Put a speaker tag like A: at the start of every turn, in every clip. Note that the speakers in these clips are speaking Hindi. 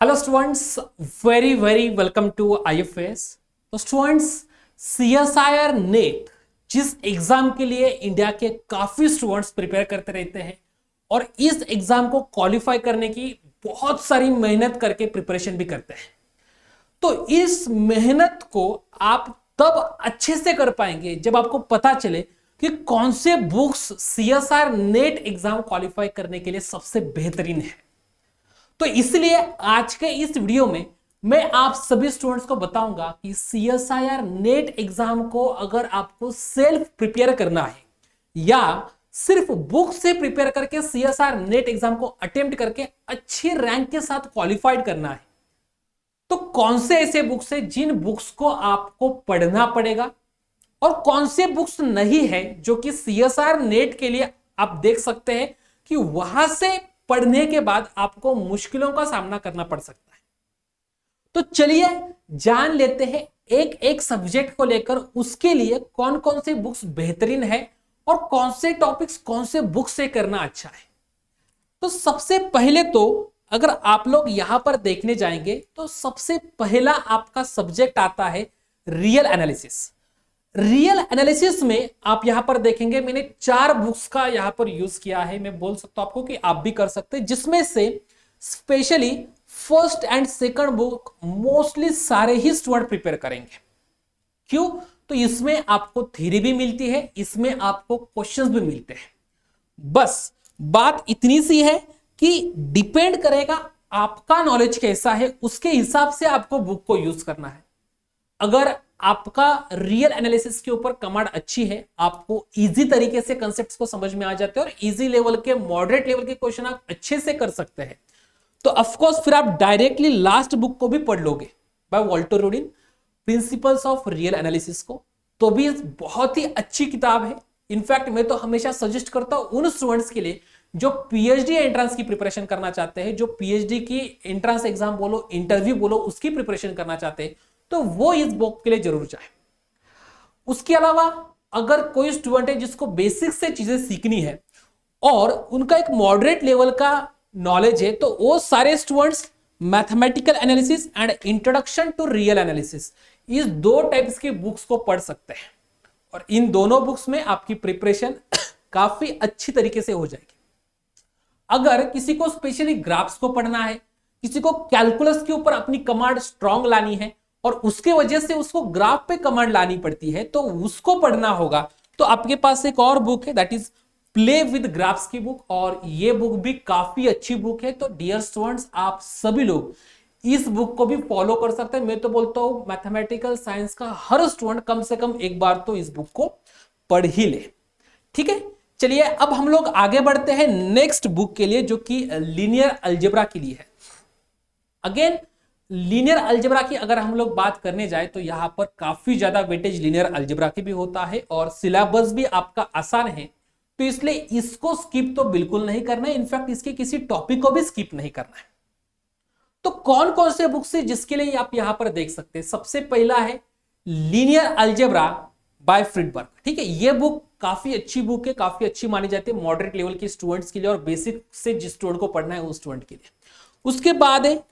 A: Hello students, very very welcome to IFS. तो स्टूडेंट्स, सीएसआईआर नेट जिस एग्जाम के लिए इंडिया के काफी स्टूडेंट्स प्रिपेयर करते रहते हैं और इस एग्जाम को क्वालिफाई करने की बहुत सारी मेहनत करके प्रिपरेशन भी करते हैं। तो इस मेहनत को आप तब अच्छे से कर पाएंगे जब आपको पता चले कि कौन से books CSIR net exam qualify करने के लिए सबसे बेहतरीन है। तो इसलिए आज के इस वीडियो में मैं आप सभी स्टूडेंट्स को बताऊंगा कि सीएसआईआर नेट एग्जाम को अगर आपको सेल्फ प्रिपेयर करना है या सिर्फ बुक से प्रिपेयर करके सीएसआईआर नेट एग्जाम को अटेम्प्ट करके अच्छे रैंक के साथ क्वालिफाइड करना है, तो कौन से ऐसे बुक्स है जिन बुक्स को आपको पढ़ना पड़ेगा और कौन से बुक्स नहीं है जो कि सीएसआईआर नेट के लिए आप देख सकते हैं कि वहां से पढ़ने के बाद आपको मुश्किलों का सामना करना पड़ सकता है। तो चलिए जान लेते हैं एक एक सब्जेक्ट को लेकर उसके लिए कौन कौन से बुक्स बेहतरीन है और कौन से टॉपिक्स कौन से बुक से करना अच्छा है। तो सबसे पहले तो अगर आप लोग यहां पर देखने जाएंगे तो सबसे पहला आपका सब्जेक्ट आता है रियल एनालिसिस। रियल एनालिसिस में आप यहां पर देखेंगे मैंने 4 बुक्स का यहां पर यूज किया है। मैं बोल सकता हूं आपको कि आप भी कर सकते हैं, जिसमें से specially first and second book mostly सारे ही स्टूडेंट प्रिपेयर करेंगे। क्यों? तो इसमें आपको थ्योरी भी मिलती है, इसमें आपको क्वेश्चंस भी मिलते हैं। बस बात इतनी सी है कि डिपेंड करेगा आपका नॉलेज कैसा है, उसके हिसाब से आपको बुक को यूज करना है। अगर आपका रियल एनालिसिस के ऊपर कमांड अच्छी है, आपको इजी तरीके से कंसेप्ट्स को समझ में आ जाते हैं और इजी लेवल के मॉडरेट लेवल के क्वेश्चन आप अच्छे से कर सकते हैं, तो ऑफ कोर्स फिर आप डायरेक्टली लास्ट बुक को भी पढ़ लोगे by Walter Rodin, principles of real analysis को। तो भी बहुत ही अच्छी किताब है। इनफैक्ट मैं तो हमेशा सजेस्ट करता हूं उन स्टूडेंट्स के लिए जो पीएचडी एंट्रेंस की प्रिपरेशन करना चाहते हैं, जो पीएचडी की एंट्रेंस एग्जाम बोलो, इंटरव्यू बोलो, उसकी प्रिपरेशन करना चाहते हैं, तो वो इस बुक के लिए जरूर चाहे। उसके अलावा अगर कोई स्टूडेंट है जिसको बेसिक से चीजें सीखनी है और उनका एक मॉडरेट लेवल का नॉलेज है, तो वो सारे students mathematical analysis and introduction to real analysis, इस 2 टाइप्स की बुक्स को पढ़ सकते हैं और इन दोनों बुक्स में आपकी प्रिपरेशन काफी अच्छी तरीके से हो जाएगी। अगर किसी को स्पेशली ग्राफ्स को पढ़ना है, किसी को कैलकुलस के ऊपर अपनी कमांड स्ट्रांग लानी है और उसके वजह से उसको ग्राफ पे कमांड लानी पड़ती है, तो उसको पढ़ना होगा, तो आपके पास एक और बुक है, that is play with graphs की बुक, और ये बुक भी काफी अच्छी बुक है। तो डियर स्टूडेंट्स, आप सभी लोग इस बुक को भी फॉलो कर सकते हैं। मैं तो बोलता हूं मैथमेटिकल साइंस का हर स्टूडेंट कम से कम एक बार तो इस बुक को पढ़ ही ले। ठीक है, चलिए अब हम लोग आगे बढ़ते हैं नेक्स्ट बुक के लिए, जो कि लीनियर अलजेब्रा के लिए है। अगेन लीनियर अलजेब्रा की अगर हम लोग बात करने जाए तो यहां पर काफी ज्यादा वेटेज लीनियर अलजेब्रा की भी होता है और सिलेबस भी आपका आसान है, तो इसलिए इसको स्किप तो बिल्कुल नहीं करना है। इनफैक्ट इसके किसी टॉपिक को भी स्किप नहीं करना है। तो कौन कौन से बुक्स है जिसके लिए आप यहां पर देख सकते हैं। सबसे पहला है लीनियर अलजेब्रा बाय फ्रिडबर्ग। ठीक है, यह बुक काफी अच्छी बुक है, काफी अच्छी मानी जाती है मॉडरेट लेवल के स्टूडेंट्स के लिए और बेसिक से जिस स्टूडेंट को पढ़ना है उस स्टूडेंट के लिए। उसके बाद है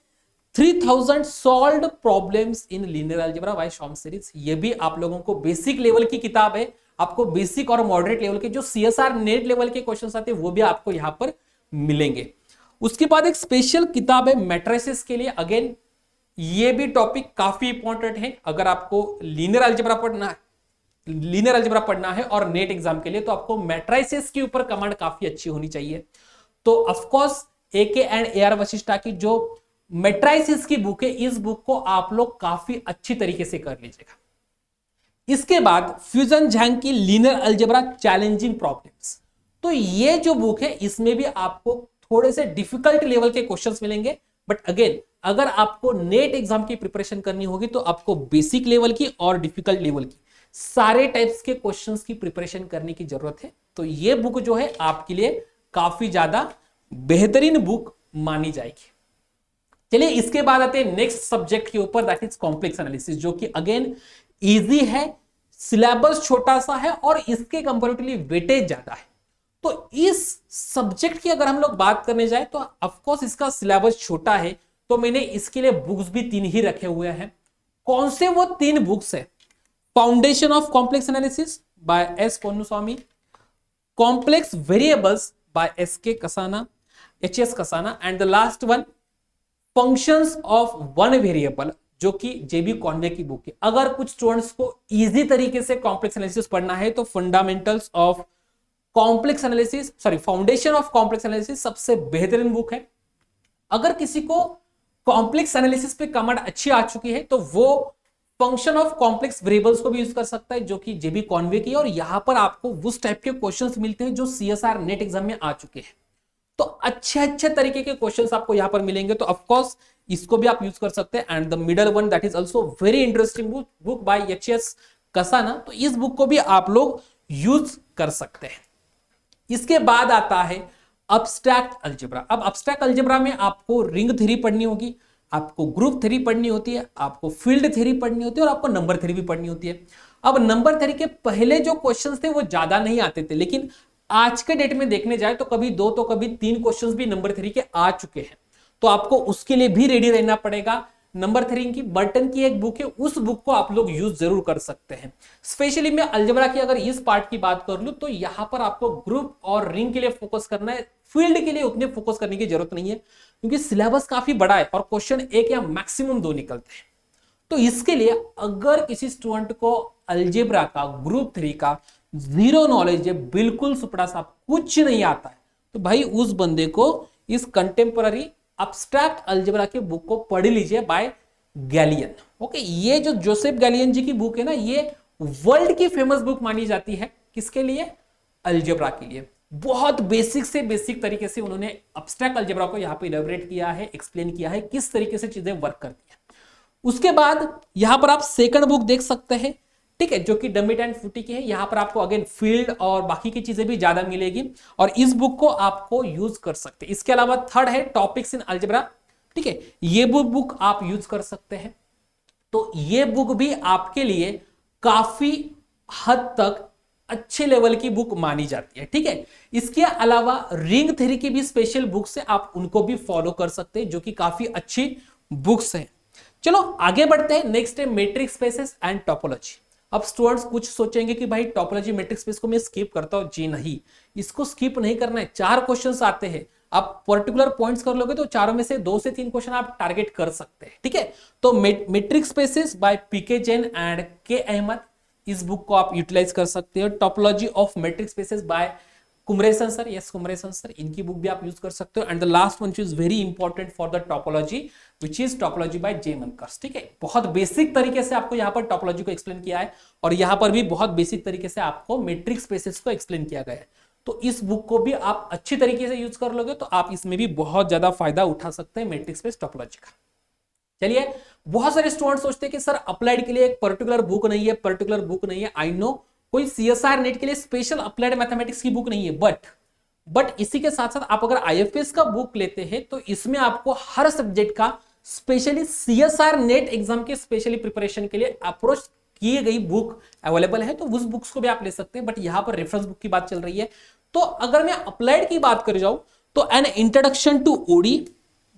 A: 3000 solved problems in linear algebra by Schaum series. ये भी आप लोगों को बेसिक लेवल की किताब है, आपको बेसिक और मॉडरेट लेवल के जो सीएसआईआर नेट लेवल के क्वेश्चंस आते हैं वो भी आपको यहां पर मिलेंगे। उसके बाद एक स्पेशल किताब है मैट्रिसेस के लिए। अगेन ये भी टॉपिक काफी इंपॉर्टेंट है। अगर आपको लीनियर अलजेब्रा पढ़ना है और नेट एग्जाम के लिए, तो आपको मैट्रिसेस के ऊपर कमांड काफी अच्छी होनी चाहिए। तो of course AK and AR Vasishtha की जो मैट्रिसेस की बुक है, इस बुक को आप लोग काफी अच्छी तरीके से कर लीजिएगा। इसके बाद फ्यूजन झांग की लीनियर अलजेब्रा चैलेंजिंग प्रॉब्लम्स। तो ये जो बुक है इसमें भी आपको थोड़े से डिफिकल्ट लेवल के क्वेश्चंस मिलेंगे, बट अगेन अगर आपको नेट एग्जाम की प्रिपरेशन करनी होगी तो आपको बेसिक लेवल की और डिफिकल्ट लेवल की सारे टाइप्स के क्वेश्चंस की प्रिपरेशन करने की जरूरत है। तो ये बुक जो है आपके लिए काफी ज्यादा बेहतरीन बुक मानी जाएगी। चलिए इसके बाद आते हैं नेक्स्ट सब्जेक्ट के ऊपर, दैट इज कॉम्प्लेक्स एनालिसिस, जो कि अगेन इजी है, सिलेबस छोटा सा है और इसके कंपैरेटिवली वेटेज ज्यादा है। तो इस सब्जेक्ट की अगर हम लोग बात करने जाए तो ऑफ कोर्स इसका सिलेबस छोटा है, तो मैंने इसके लिए बुक्स भी 3 ही रखे हुए हैं। कौन से वो 3 बुक्स है? Foundation of complex analysis by S Ponnuswamy, complex variables by S Kasana, and the last one functions of one variable, जो कि जेबी कॉन्वे की बुक है। अगर कुछ स्टूडेंट्स को इजी तरीके से कॉम्प्लेक्स एनालिसिस पढ़ना है तो fundamentals of complex analysis, sorry foundation of complex analysis सबसे बेहतरीन बुक है। अगर किसी को कॉम्प्लेक्स एनालिसिस पे कमांड अच्छी आ चुकी है तो वो फंक्शन ऑफ कॉम्प्लेक्स वेरिएबल्स को भी यूज कर सकता है, जो कि जेबी कॉन्वे की है। और यहां पर आपको उस टाइप के क्वेश्चंस मिलते हैं जो सीएसआर नेट एग्जाम में आ चुके हैं। तो अच्छे तरीके के क्वेश्चंस आपको यहां पर मिलेंगे, तो ऑफकोर्स इसको भी आप यूज कर सकते हैं। And the middle one that is also very interesting book by H Kasana, तो इस बुक को भी आप लोग यूज कर सकते हैं। इसके बाद आता है अब्स्ट्रैक्ट अलजेब्रा। अब अब्स्ट्रैक्ट अलजेब्रा में आपको रिंग थ्योरी पढ़नी होगी, आपको ग्रुप थ्योरी पढ़नी होती है, आपको फील्ड थ्योरी पढ़नी होती है, और आपको नंबर थ्योरी भी पढ़नी होती है। अब नंबर थ्योरी के पहले जो क्वेश्चंस थे वो ज्यादा नहीं आते थे, लेकिन आज के डेट में देखने जाए तो कभी 2 तो कभी 3 क्वेश्चंस भी नंबर थ्योरी के आ चुके हैं। तो आपको उसके लिए भी रेडी रहना पड़ेगा। नंबर थ्योरी की बर्टन की एक बुक है, उस बुक को आप लोग यूज जरूर कर सकते हैं। स्पेशली मैं अलजेब्रा की अगर इस पार्ट की बात कर लूं तो यहां पर आपको ग्रुप और रिंग के लिए फोकस करना है, फील्ड के लिए उतने फोकस करने की जरूरत नहीं है, क्योंकि सिलेबस काफी बड़ा है और क्वेश्चन 1 या मैक्सिमम 2 निकलते हैं। तो इसके लिए अगर किसी स्टूडेंट को अलजेब्रा का, ग्रुप थ्योरी का जीरो नॉलेज है, बिल्कुल सुपड़ा सा कुछ नहीं आता है, तो भाई उस बंदे को इस कंटेम्पररी अब्स्ट्रैक्ट अलजेब्रा के बुक को पढ़ लीजिए बाय गैलियन। ओके, ये जो जोसेफ गैलियन जी की बुक है ना, ये वर्ल्ड की फेमस बुक मानी जाती है। किसके लिए? अलजेब्रा के लिए। बहुत बेसिक से बेसिक तरीके से उन्होंने अब्स्ट्रैक्ट अलजेब्रा को यहाँ पे इलेबोरेट किया है, एक्सप्लेन किया है किस तरीके से चीजें वर्क करती है। उसके बाद यहां पर आप सेकंड बुक देख सकते हैं, ठीक है, जो कि डमिट एंड फूटी की है। यहां पर आपको अगेन फील्ड और बाकी की चीजें भी ज्यादा मिलेगी और इस बुक को आपको यूज कर सकते हैं। इसके अलावा थर्ड है टॉपिक्स इन अलजेब्रा, ठीक है, ये बुक आप यूज कर सकते हैं। तो ये बुक भी आपके लिए काफी हद तक अच्छे लेवल की बुक मानी जाती है, ठीक है। इसके अलावा रिंग थ्योरी की भी स्पेशल बुक्स है, आप उनको भी फॉलो कर सकते हैं, जो कि काफी अच्छी बुक्स हैं। चलो आगे बढ़ते हैं। नेक्स्ट है मैट्रिक्स स्पेसेस एंड टोपोलॉजी। अब स्टूडेंट्स कुछ सोचेंगे कि भाई टोपोलॉजी मैट्रिक्स स्पेस को मैं स्किप करता हूं। जी नहीं, इसको स्किप नहीं करना है। 4 क्वेश्चंस आते हैं, आप पर्टिकुलर पॉइंट्स कर लोगे तो चारों में से 2 से 3 क्वेश्चन आप टारगेट कर सकते हैं, ठीक है। तो matrix spaces by PK Jain and K Ahmad, इस बुक को आप यूटिलाइज कर सकते हो। Topology of metric spaces by Kumaresan sir, yes Kumaresan sir, इनकी बुक भी आप यूज कर सकते हो। And the last one is very important for the topology which is topology by J Munkres, ठीक है। बहुत बेसिक तरीके से आपको यहाँ पर टोपोलॉजी को एक्सप्लेन किया है और यहाँ पर भी बहुत बेसिक तरीके से आपको मैट्रिक्स स्पेसेस को एक्सप्लेन किया गया है। तो इस बुक को भी आप अच्छी तरीके से यूज कर लोगे तो आप इसमें भी बहुत ज्यादा फायदा उठा सकते हैं मैट्रिक्स स्पेस टोपोलॉजी का। चलिए, बहुत सारे स्टूडेंट सोचते हैं कि सर अप्लाइड के लिए एक पर्टिकुलर बुक नहीं है, पर्टिकुलर बुक नहीं है। आई नो कोई सीएसआर नेट के लिए स्पेशल अप्लाइड मैथमेटिक्स की बुक नहीं है, बट इसी के साथ साथ आप अगर आईएफएस का बुक लेते हैं तो इसमें आपको हर सब्जेक्ट का स्पेशली सीएसआर नेट एग्जाम के स्पेशली प्रिपरेशन के लिए अप्रोच की गई बुक अवेलेबल है, तो उस बुक्स को भी आप ले सकते हैं। बट यहां पर रेफरेंस बुक की बात चल रही है। तो अगर मैं अप्लाइड की बात कर जाऊं तो an introduction to ODE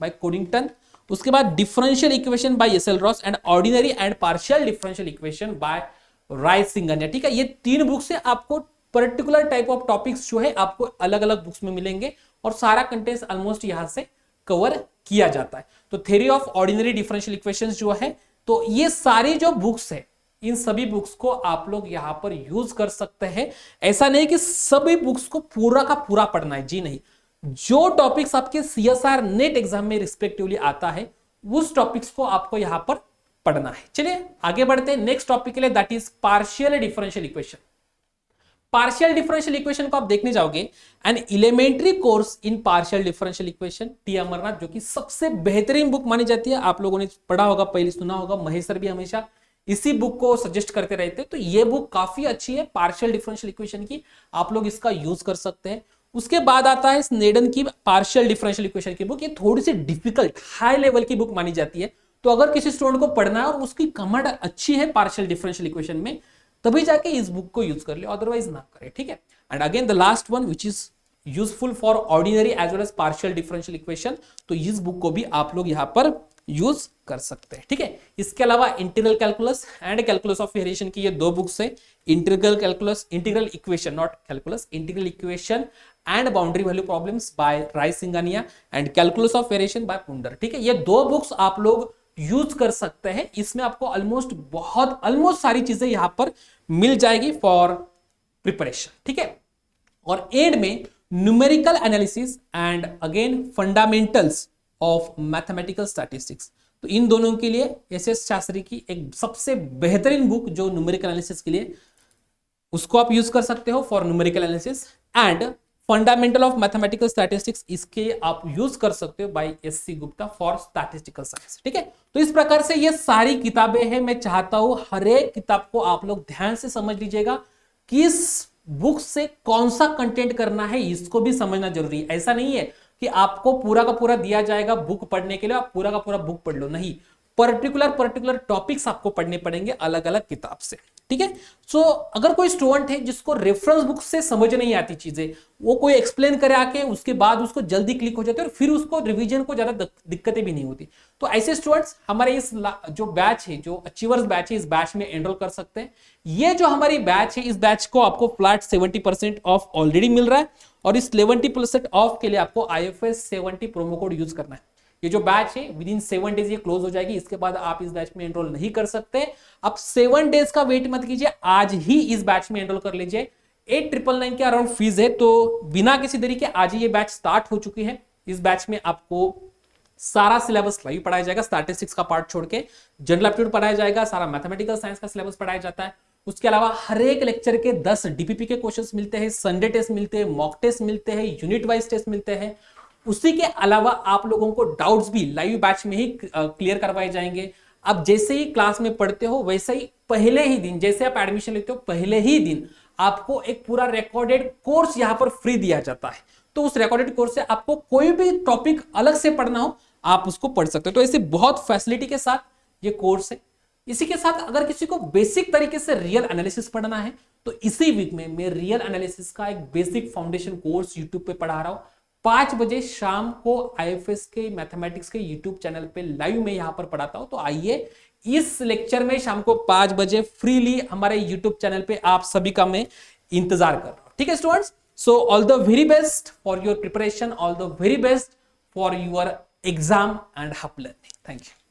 A: by Coddington, उसके बाद differential equation by S L Ross and ordinary and partial differential equation by Rai Singhania, ठीक है। ये 3 बुक से आपको पर्टिकुलर टाइप ऑफ टॉपिक्स जो है आपको अलग अलग बुक्स में मिलेंगे और सारा कंटेंट्स ऑलमोस्ट यहां से कवर किया जाता है। तो theory of ordinary differential equations जो है, तो ये सारी जो बुक्स है इन सभी बुक्स को आप लोग यहां पर यूज कर सकते हैं। ऐसा नहीं कि सभी बुक्स को पूरा का पूरा पढ़ना है, जी नहीं। जो टॉपिक्स आपके सीएसआर नेट एग्जाम में रिस्पेक्टिवली आता है उस टॉपिक्स को आपको यहां पर पढ़ना है। चलिए आगे बढ़ते हैं नेक्स्ट टॉपिक के लिए, that is partial differential equation. Partial differential equation को आप देखने जाओगे an elementary course in partial differential equation, T Amarnath, जो कि सबसे बेहतरीन बुक मानी जाती है। आप लोगों ने पढ़ा होगा, पहले सुना होगा, महेश सर भी हमेशा इसी बुक को सजेस्ट करते रहते हैं। तो ये बुक काफी अच्छी है पार्शियल डिफरेंशियल इक्वेशन की, आप लोग इसका यूज कर सकते हैं। उसके बाद आता है स्नेडन की पार्शियल डिफरेंशियल इक्वेशन की बुक। ये थोड़ी सी डिफिकल्ट हाई लेवल की बुक मानी जाती है। तो अगर किसी स्टूडेंट को पढ़ना है और उसकी कमांड अच्छी है पार्शियल डिफरेंशियल इक्वेशन में, तभी जाके इस बुक को यूज कर ले, अदरवाइज ना करे, ठीक है। And again the last one which is useful for ordinary as well as partial differential equation, तो इस बुक को भी आप लोग यहां पर यूज कर सकते हैं। ठीक है, इसके अलावा integral calculus and calculus of variation की ये दो बुक्स है, integral calculus, integral equation not calculus, integral equation and boundary value problems by Rai Singhania and calculus of variation by Pundir. ठीक है, ये दो बुक्स आप लोग यूज कर सकते हैं, इसमें आपको ऑलमोस्ट सारी चीजें यहां पर मिल जाएगी फॉर प्रिपरेशन। ठीक है, और एंड में numerical analysis and again fundamentals of mathematical statistics, तो इन दोनों के लिए एस शास्त्री की एक सबसे बेहतरीन बुक जो न्यूमेरिकल एनालिसिस के लिए, उसको आप यूज कर सकते हो for numerical analysis, and fundamental of mathematical statistics इसके आप यूज कर सकते हो by SC. Gupta for statistical science. ठीक है, तो इस प्रकार से ये सारी किताबें हैं, मैं चाहता हूं हर एक किताब को आप लोग ध्यान से समझ लीजिएगा, किस बुक से कौन सा कंटेंट करना है इसको भी समझना जरूरी है। ऐसा नहीं है कि आपको पूरा का पूरा दिया जाएगा बुक पढ़ने के लिए, आप पूरा का पूरा बुक पढ़ लो, नहीं, पर्टिकुलर टॉपिक्स आपको पढ़ने पड़ेंगे अलग अलग किताब से। ठीक है, सो अगर कोई स्टूडेंट है जिसको रेफरेंस बुक से समझ नहीं आती चीजें, वो कोई एक्सप्लेन करे आके, उसके बाद उसको जल्दी क्लिक हो जाते हैं और फिर उसको रिवीजन को ज्यादा दिक्कतें भी नहीं होती, तो ऐसे स्टूडेंट्स हमारे इस जो बैच है, जो अचीवर्स बैच है, इस बैच में एनरोल कर सकते हैं। ये जो हमारी बैच है, इस बैच को आपको फ्लैट 70% ऑफ ऑलरेडी मिल रहा है, और इस 70% ऑफ के लिए आपको IFS 70 प्रोमो कोड यूज करना है। ये जो बैच है विद इन 7 डेज ये क्लोज हो जाएगी, इसके बाद आप इस बैच में एनरोल नहीं कर सकते। अब 7 डेज का वेट मत कीजिए, आज ही इस बैच में एनरोल कर लीजिए। 8,999 के अराउंड फीस है, तो बिना किसी देरी के आज ही ये बैच स्टार्ट हो चुकी है। इस बैच में आपको सारा सिलेबस लाइव पढ़ाया जाएगा, स्टैटिस्टिक्स का पार्ट छोड़ के जनरल एप्टीट्यूड पढ़ाया जाएगा, सारा मैथमेटिकल साइंस का सिलेबस पढ़ाया जाता है। उसके अलावा हर एक लेक्चर के 10 DPP के क्वेश्चंस मिलते हैं, संडे टेस्ट मिलते हैं, मॉक टेस्ट मिलते हैं, यूनिट वाइज टेस्ट मिलते हैं। उसी के अलावा आप लोगों को डाउट्स भी लाइव बैच में ही क्लियर करवाए जाएंगे। अब जैसे ही क्लास में पढ़ते हो वैसे ही पहले ही दिन, जैसे आप एडमिशन लेते हो पहले ही दिन आपको एक पूरा रिकॉर्डेड कोर्स यहां पर फ्री दिया जाता है। तो उस रिकॉर्डेड कोर्स से आपको कोई भी टॉपिक अलग से पढ़ना हो आप उसको पढ़ सकते हो। तो ऐसे बहुत फैसिलिटी के साथ ये कोर्स है। इसी के साथ अगर किसी को बेसिक तरीके से रियल एनालिसिस पढ़ना है तो इसी वीक में मैं रियल एनालिसिस का एक बेसिक फाउंडेशन कोर्स यूट्यूब पे पढ़ा रहा हूं। 5 बजे शाम को IFS के मैथमेटिक्स के यूट्यूब चैनल पे लाइव में यहां पर पढ़ाता हूं। तो आइए इस लेक्चर में शाम को 5 बजे फ्रीली हमारे यूट्यूब चैनल पे आप सभी का मैं इंतजार कर रहा हूं। ठीक है students, so all the very best for your preparation, all the very best for your exam and hub learning. Thank you.